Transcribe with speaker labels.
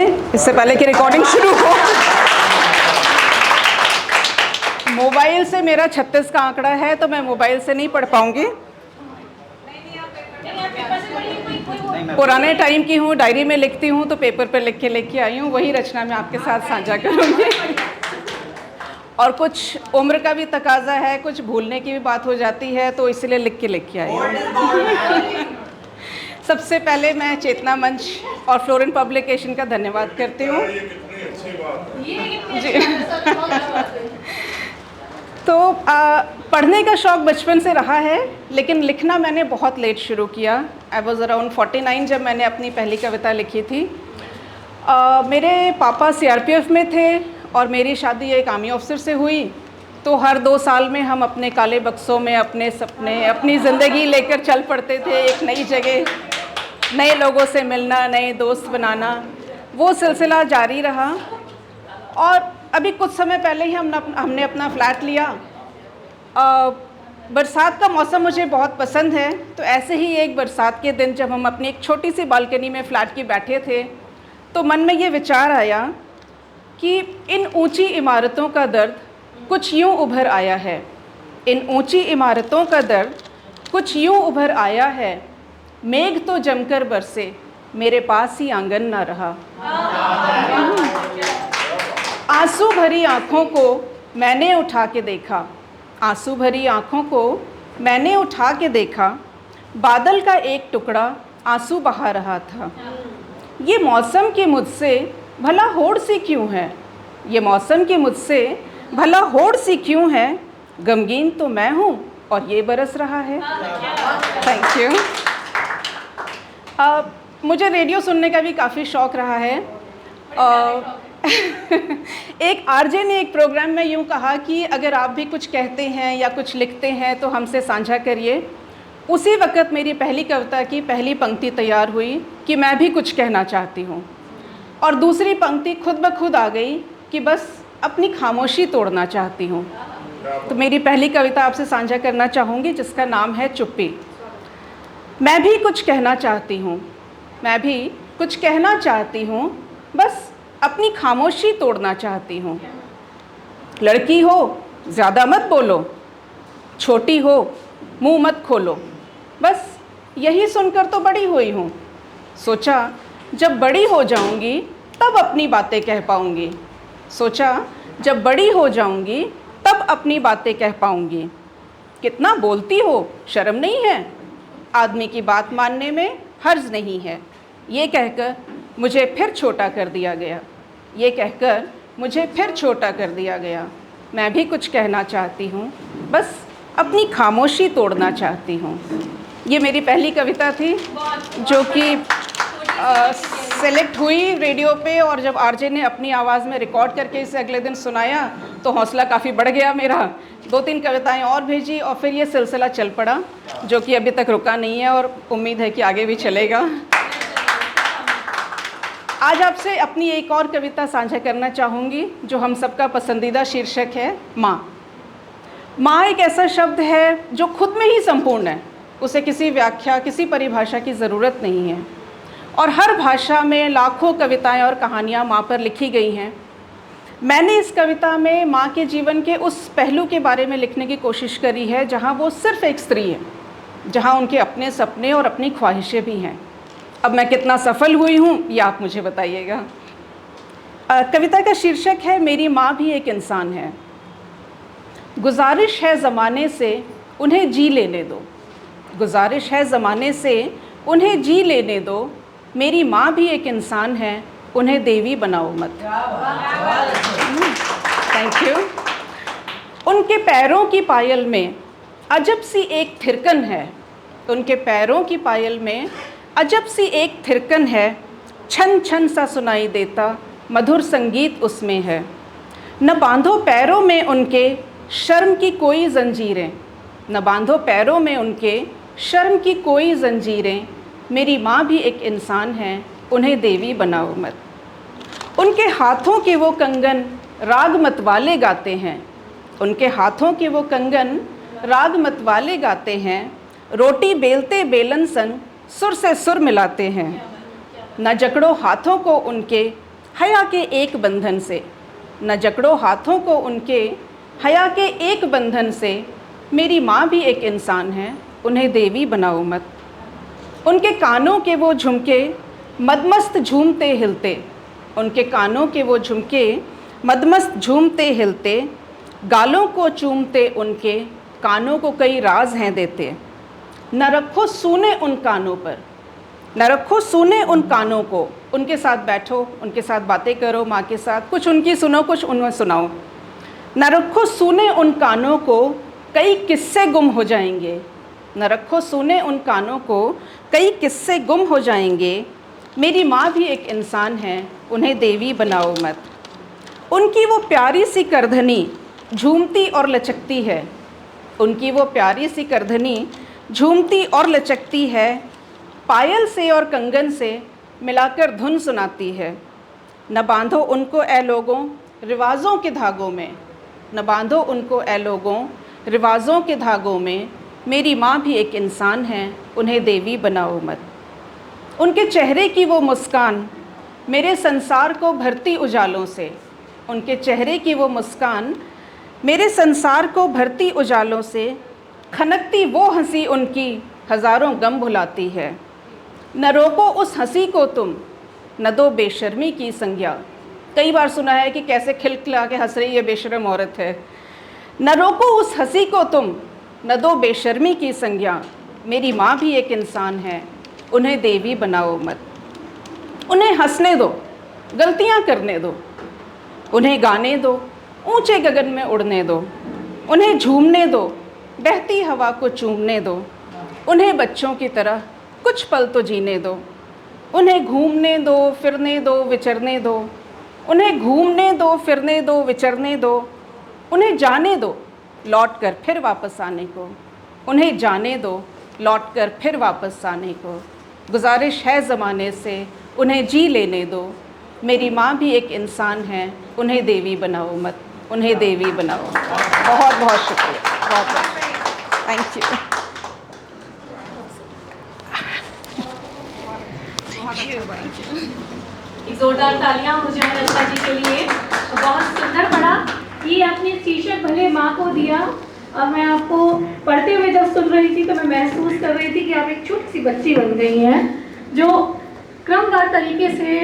Speaker 1: इससे पहले कि रिकॉर्डिंग शुरू हो, मोबाइल से मेरा 36 का आंकड़ा है तो मैं मोबाइल से नहीं पढ़ पाऊंगी। पुराने टाइम की हूँ, डायरी में लिखती हूँ तो पेपर पर लिख के आई हूँ, वही रचना मैं आपके साथ साझा करूँगी। और कुछ उम्र का भी तकाजा है, कुछ भूलने की भी बात हो जाती है, तो इसलिए लिख के आई हूँ। सबसे पहले मैं चेतना मंच और फ्लोरेंट पब्लिकेशन का धन्यवाद करती हूँ। तो पढ़ने का शौक़ बचपन से रहा है, लेकिन लिखना मैंने बहुत लेट शुरू किया। आई वॉज़ अराउंड 49 जब मैंने अपनी पहली कविता लिखी थी। मेरे पापा CRPF में थे और मेरी शादी एक आर्मी ऑफिसर से हुई, तो हर 2 साल में हम अपने काले बक्सों में अपने सपने, अपनी ज़िंदगी लेकर चल पड़ते थे। एक नई जगह, नए लोगों से मिलना, नए दोस्त बनाना, वो सिलसिला जारी रहा। और अभी कुछ समय पहले ही हमने अपना फ्लैट लिया। बरसात का मौसम मुझे बहुत पसंद है, तो ऐसे ही एक बरसात के दिन जब हम अपनी एक छोटी सी बालकनी में फ्लैट की बैठे थे, तो मन में ये विचार आया कि इन ऊंची इमारतों का दर्द कुछ यूं उभर आया है। इन ऊंची इमारतों का दर्द कुछ यूं उभर आया है, मेघ तो जमकर बरसे, मेरे पास ही आंगन ना रहा। आंसू भरी आँखों को मैंने उठा के देखा, आंसू भरी आँखों को मैंने उठा के देखा, बादल का एक टुकड़ा आंसू बहा रहा था। ये मौसम की मुझसे भला होड़ सी क्यों है, ये मौसम की मुझसे भला होड़ सी क्यों है, गमगीन तो मैं हूँ और ये बरस रहा है। Thank you. मुझे रेडियो सुनने का भी काफ़ी शौक़ रहा है। एक आरजे ने एक प्रोग्राम में यूँ कहा कि अगर आप भी कुछ कहते हैं या कुछ लिखते हैं तो हमसे साझा करिए। उसी वक़्त मेरी पहली कविता की पहली पंक्ति तैयार हुई कि मैं भी कुछ कहना चाहती हूँ, और दूसरी पंक्ति खुद ब खुद आ गई कि बस अपनी खामोशी तोड़ना चाहती हूँ। तो मेरी पहली कविता आपसे साझा करना चाहूँगी, जिसका नाम है चुप्पी। मैं भी कुछ कहना चाहती हूँ, मैं भी कुछ कहना चाहती हूँ, बस अपनी खामोशी तोड़ना चाहती हूँ। लड़की हो ज़्यादा मत बोलो, छोटी हो मुँह मत खोलो, बस यही सुनकर तो बड़ी हुई हूँ। सोचा जब बड़ी हो जाऊँगी तब अपनी बातें कह पाऊँगी, सोचा जब बड़ी हो जाऊँगी तब अपनी बातें कह पाऊँगी। कितना बोलती हो, शर्म नहीं है, आदमी की बात मानने में हर्ज नहीं है। ये कहकर मुझे फिर छोटा कर दिया गया, ये कहकर मुझे फिर छोटा कर दिया गया। मैं भी कुछ कहना चाहती हूँ, बस अपनी खामोशी तोड़ना चाहती हूँ। ये मेरी पहली कविता थी जो कि सेलेक्ट हुई रेडियो पे, और जब आरजे ने अपनी आवाज़ में रिकॉर्ड करके इसे अगले दिन सुनाया तो हौसला काफ़ी बढ़ गया मेरा। 2-3 कविताएं और भेजी और फिर ये सिलसिला चल पड़ा, जो कि अभी तक रुका नहीं है और उम्मीद है कि आगे भी चलेगा। आज आपसे अपनी एक और कविता साझा करना चाहूँगी जो हम सबका पसंदीदा शीर्षक है माँ। माँ एक ऐसा शब्द है जो खुद में ही संपूर्ण है, उसे किसी व्याख्या, किसी परिभाषा की ज़रूरत नहीं है, और हर भाषा में लाखों कविताएं और कहानियाँ माँ पर लिखी गई हैं। मैंने इस कविता में माँ के जीवन के उस पहलू के बारे में लिखने की कोशिश करी है जहाँ वो सिर्फ़ एक स्त्री है, जहाँ उनके अपने सपने और अपनी ख्वाहिशें भी हैं। अब मैं कितना सफल हुई हूँ ये आप मुझे बताइएगा। कविता का शीर्षक है मेरी माँ भी एक इंसान है। गुजारिश है ज़माने से उन्हें जी लेने दो, गुजारिश है ज़माने से उन्हें जी लेने दो, मेरी माँ भी एक इंसान है, उन्हें देवी बनाओ मत। Thank you. उनके पैरों की पायल में अजब सी एक थिरकन है, उनके पैरों की पायल में अजब सी एक थिरकन है, छन छन सा सुनाई देता मधुर संगीत उसमें है। न बांधो पैरों में उनके शर्म की कोई जंजीरें, न बांधो पैरों में उनके शर्म की कोई जंजीरें, मेरी माँ भी एक इंसान है, उन्हें देवी बनाओ मत। उनके हाथों के वो कंगन राग मत वाले गाते हैं, उनके हाथों के वो कंगन राग मत वाले गाते हैं, रोटी बेलते बेलन संग सुर से सुर मिलाते हैं। न जकड़ो हाथों को उनके हया के एक बंधन से, न जकड़ो हाथों को उनके, हया के एक बंधन से। मेरी माँ भी एक इंसान है, उन्हें देवी बनाओ मत। उनके कानों के वो झुमके मदमस्त झूमते हिलते, उनके कानों के वो झुमके मदमस्त झूमते हिलते। गालों को चूमते उनके, कानों को कई राज हैं देते। न रखो सूने उन कानों पर, न रखो सूने उन कानों को। उनके साथ बैठो, उनके साथ बातें करो, माँ के साथ कुछ उनकी सुनो, कुछ उन्हें सुनाओ। न रखो सूने उन कानों को, कई किस्से गुम हो जाएंगे। न रखो सूने उन कानों को, कई किस्से गुम हो जाएंगे। मेरी माँ भी एक इंसान है, उन्हें देवी बनाओ मत। उनकी वो प्यारी सी करधनी झूमती और लचकती है, उनकी वो प्यारी सी करधनी झूमती और लचकती है। पायल से और कंगन से मिलाकर धुन सुनाती है। न बांधो उनको ए लोगों रिवाज़ों के धागों में, न बांधो उनको ए लोगों रिवाज़ों के धागों में। मेरी माँ भी एक इंसान है, उन्हें देवी बनाओ मत। उनके चेहरे की वो मुस्कान मेरे संसार को भरती उजालों से, उनके चेहरे की वो मुस्कान मेरे संसार को भरती उजालों से। खनकती वो हंसी उनकी हज़ारों गम भुलाती है। न रोको उस हंसी को तुम, न दो बेशर्मी की संज्ञा। कई बार सुना है कि कैसे खिलखिला के हंस रही ये बेशर्म औरत है। न रोको उस हंसी को तुम, न दो बेशर्मी की संज्ञा। मेरी माँ भी एक इंसान है, उन्हें देवी बनाओ मत। उन्हें हंसने दो, गलतियाँ करने दो, उन्हें गाने दो, ऊंचे गगन में उड़ने दो। उन्हें झूमने दो, बहती हवा को चूमने दो। उन्हें बच्चों की तरह कुछ पल तो जीने दो। उन्हें घूमने दो, फिरने दो, विचरने दो। उन्हें घूमने दो, फिरने दो, विचरने दो। उन्हें जाने दो लौट कर फिर वापस आने को, उन्हें जाने दो लौट कर फिर वापस आने को। गुजारिश है ज़माने से उन्हें जी लेने दो। मेरी माँ भी एक इंसान है, उन्हें देवी बनाओ मत, उन्हें देवी बनाओ। बहुत बहुत शुक्रिया, बहुत बहुत थैंक यू।
Speaker 2: जोरदार तालियां मुझे ललिता जी के लिए। बहुत सुंदर पढ़ा। ये आपने शीर्षक भले माँ को दिया, और मैं आपको पढ़ते हुए जब सुन रही थी तो मैं महसूस कर रही थी कि आप एक छोटी सी बच्ची बन गई हैं जो क्रमवार तरीके से